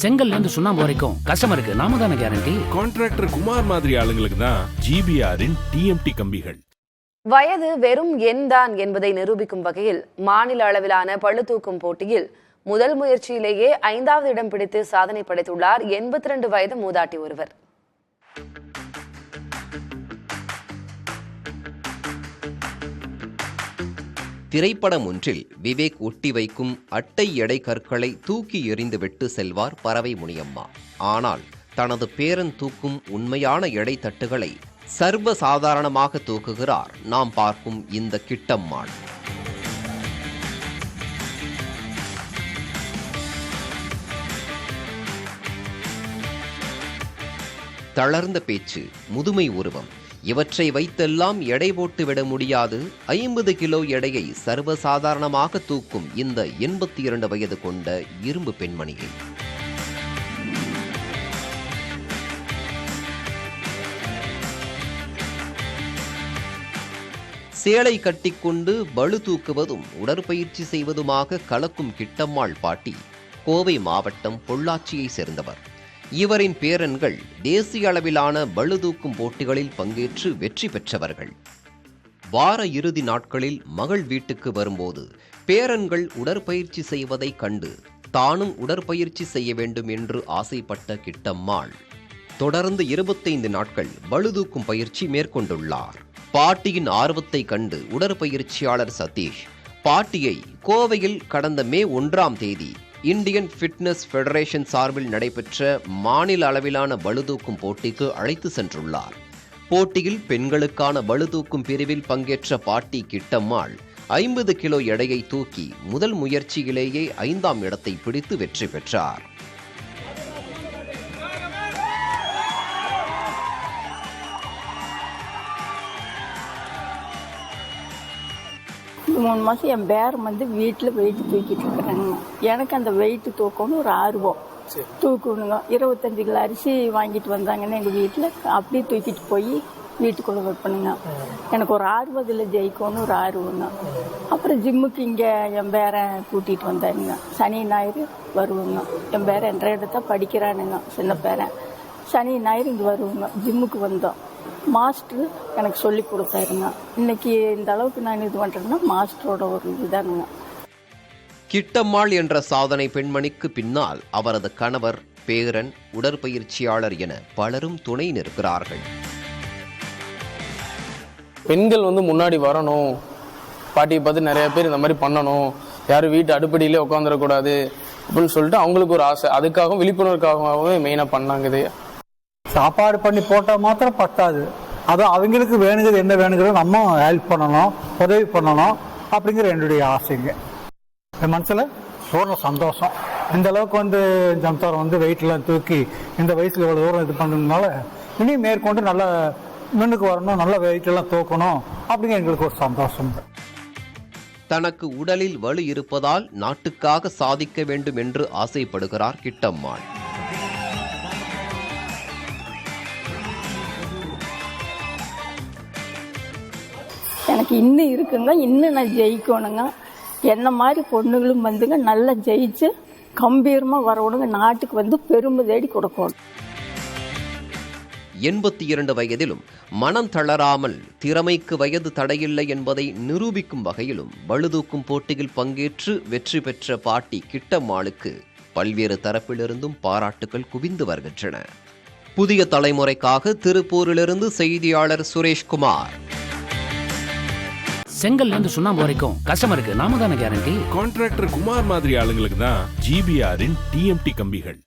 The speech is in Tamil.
செங்கல்ல இருந்து சுண்ணாம்பு வரைக்கும் கஸ்டமருக்கு நாம தானே கேரண்டி. கான்ட்ராக்டர் குமார் மாதிரி ஆளுங்களுக்கு தான் ஜிபிஆரின் டிஎம்டி கம்பிகள். வயது வெறும் எண் தான் என்பதை நிரூபிக்கும் வகையில் மாநில அளவிலான பளுதூக்கும் போட்டியில் முதல் முயற்சியிலேயே 5வது இடம் பிடித்து சாதனை படைத்துள்ளார் 82 வயது மூதாட்டி ஒருவர். திரைப்படம் ஒன்றில் விவேக் ஒட்டி வைக்கும் அட்டை எடை கற்களை தூக்கி எறிந்துவிட்டு செல்வார் பறவை முனியம்மா. ஆனால் தனது பேரன் தூக்கும் உண்மையான எடை தட்டுகளை சர்வ சாதாரணமாக தூக்குகிறார் நாம் பார்க்கும் இந்த கிட்டம்மாள். தளர்ந்த பேச்சு, முதுமை உருவம் இவற்றை வைத்தெல்லாம் எடை போட்டு விட முடியாது. 50 கிலோ எடையை சர்வசாதாரணமாக தூக்கும் இந்த 82 வயது கொண்ட இரும்பு பெண்மணியை சேலை கட்டிக்கொண்டு பளு தூக்குவதும் உடற்பயிற்சி செய்வதுமாக கலக்கும் கிட்டம்மாள் பாட்டி கோவை மாவட்டம் பொள்ளாச்சியை சேர்ந்தவர். இவரின் பேரன்கள் தேசிய அளவிலான பளுதூக்கும் போட்டிகளில் பங்கேற்று வெற்றி பெற்றவர்கள். வார இறுதி நாட்களில் மகள் வீட்டுக்கு வரும்போது பேரன்கள் உடற்பயிற்சி செய்வதை கண்டு தானும் உடற்பயிற்சி செய்ய வேண்டும் என்று ஆசைப்பட்ட கிட்டம்மாள் தொடர்ந்து 25 நாட்கள் பளுதூக்கும் பயிற்சி மேற்கொண்டுள்ளார். பாட்டியின் ஆர்வத்தை கண்டு உடற்பயிற்சியாளர் சதீஷ் பாட்டியை கோவையில் கடந்த மே 1ஆம் தேதி இந்தியன் ஃபிட்னஸ் ஃபெடரேஷன் சார்பில் நடைபெற்ற மாநில அளவிலான பளுதூக்கும் போட்டிக்கு அழைத்து சென்றுள்ளார். போட்டியில் பெண்களுக்கான பளுதூக்கும் பிரிவில் பங்கேற்ற பாட்டி கிட்டம்மாள் 50 கிலோ எடையை தூக்கி முதல் முயற்சியிலேயே 5ஆம் இடத்தை பிடித்து வெற்றி பெற்றார். மூணு மாதம் என் பேரன் வீட்டில் வெயிட் தூக்கிட்டு இருக்கிறாங்க. எனக்கு அந்த வெயிட் தூக்கணும் ஒரு ஆர்வம், தூக்கணுங்க. 25 கிலோ அரிசி வாங்கிட்டு வந்தாங்கன்னு எங்கள் வீட்டில் அப்படியே தூக்கிட்டு போய் வீட்டுக்குள்ளே வைப்பணுங்க. எனக்கு ஒரு ஆர்வம் இதில் ஜெயிக்கணும்னு ஒரு ஆர்வங்க. அப்புறம் ஜிம்முக்கு இங்கே என் பேரன் கூட்டிகிட்டு வந்தானுங்க. சனி ஞாயிறு வருவோங்க. என் பேரன் 2 இடத்த படிக்கிறானுங்க. சின்ன பேரன் சனி ஞாயிறு இங்கே வருவோங்க. ஜிம்முக்கு வந்தோம். மாஸ்டர் எனக்கு சொல்லி கொடுத்தாருங்க. இன்னைக்கு இந்த அளவுக்கு நான் இது பண்றேன்னா மாஸ்டரோட ஒரு இதுதானுங்க. கிட்டம்மாள் என்ற சாதனை பெண்மணிக்கு பின்னால் அவரது கணவர், பேரன், உடற்பயிற்சியாளர் என பலரும் துணை நிற்கிறார்கள். பெண்கள் முன்னாடி வரணும், பாட்டியை பார்த்து நிறைய பேர் இந்த மாதிரி பண்ணணும், யாரும் வீட்டு அடுப்படியிலே உட்காந்துடக்கூடாது அப்படின்னு சொல்லிட்டு அவங்களுக்கு ஒரு ஆசை. அதுக்காகவும் விழிப்புணர்வுக்காகவே மெயினாக பண்ணாங்க. இது சாப்பாடு பண்ணி போட்டால் மாத்திரம் பத்தாது, அதுவும் அவங்களுக்கு வேணுங்கிறது என்ன வேணுங்கிறத நம்ம ஹெல்ப் பண்ணணும், உதவி பண்ணணும் அப்படிங்கிற என்னுடைய ஆசைங்க. என் மனசில் பூர்ண சந்தோஷம். இந்த அளவுக்கு ஜம்தாரம் வெயிட்லாம் தூக்கி இந்த வயசுல இவ்வளோ தூரம் இது பண்ணுறதுனால இனி மேற்கொண்டு நல்ல முன்னுக்கு வரணும், நல்ல வெயிட்டெல்லாம் தூக்கணும் அப்படிங்கிற எங்களுக்கு ஒரு சந்தோஷம். தனக்கு உடலில் வலு இருப்பதால் நாட்டுக்காக சாதிக்க வேண்டும் என்று ஆசைப்படுகிறார் கிட்டம்மாள். எனக்கு இன்னும் இருக்குங்க, இன்னும் நான் ஜெயிக்கணுங்க. என்ன மாதிரி பொண்ணுகளும் நல்லா ஜெயிச்சு கம்பீரமாக வரணுங்க. நாட்டுக்கு பெருமை தேடி கொடுக்கணும். 82 வயதிலும் மனம் தளராமல் திறமைக்கு வயது தடையில்லை என்பதை நிரூபிக்கும் வகையிலும் பளுதூக்கும் போட்டியில் பங்கேற்று வெற்றி பெற்ற பாட்டி கிட்டம்மாளுக்கு பல்வேறு தரப்பிலிருந்தும் பாராட்டுகள் குவிந்து வருகின்றன. புதிய தலைமுறைக்காக திருப்பூரிலிருந்து செய்தியாளர் சுரேஷ்குமார். செங்கல்ல இருந்து சுண்ணாம்பு வரைக்கும் கஸ்டமருக்கு நாம தானே கேரண்டி. கான்ட்ராக்டர் குமார் மாதிரி ஆளுங்களுக்கு தான் ஜிபிஆரின் டிஎம்டி கம்பிகள்.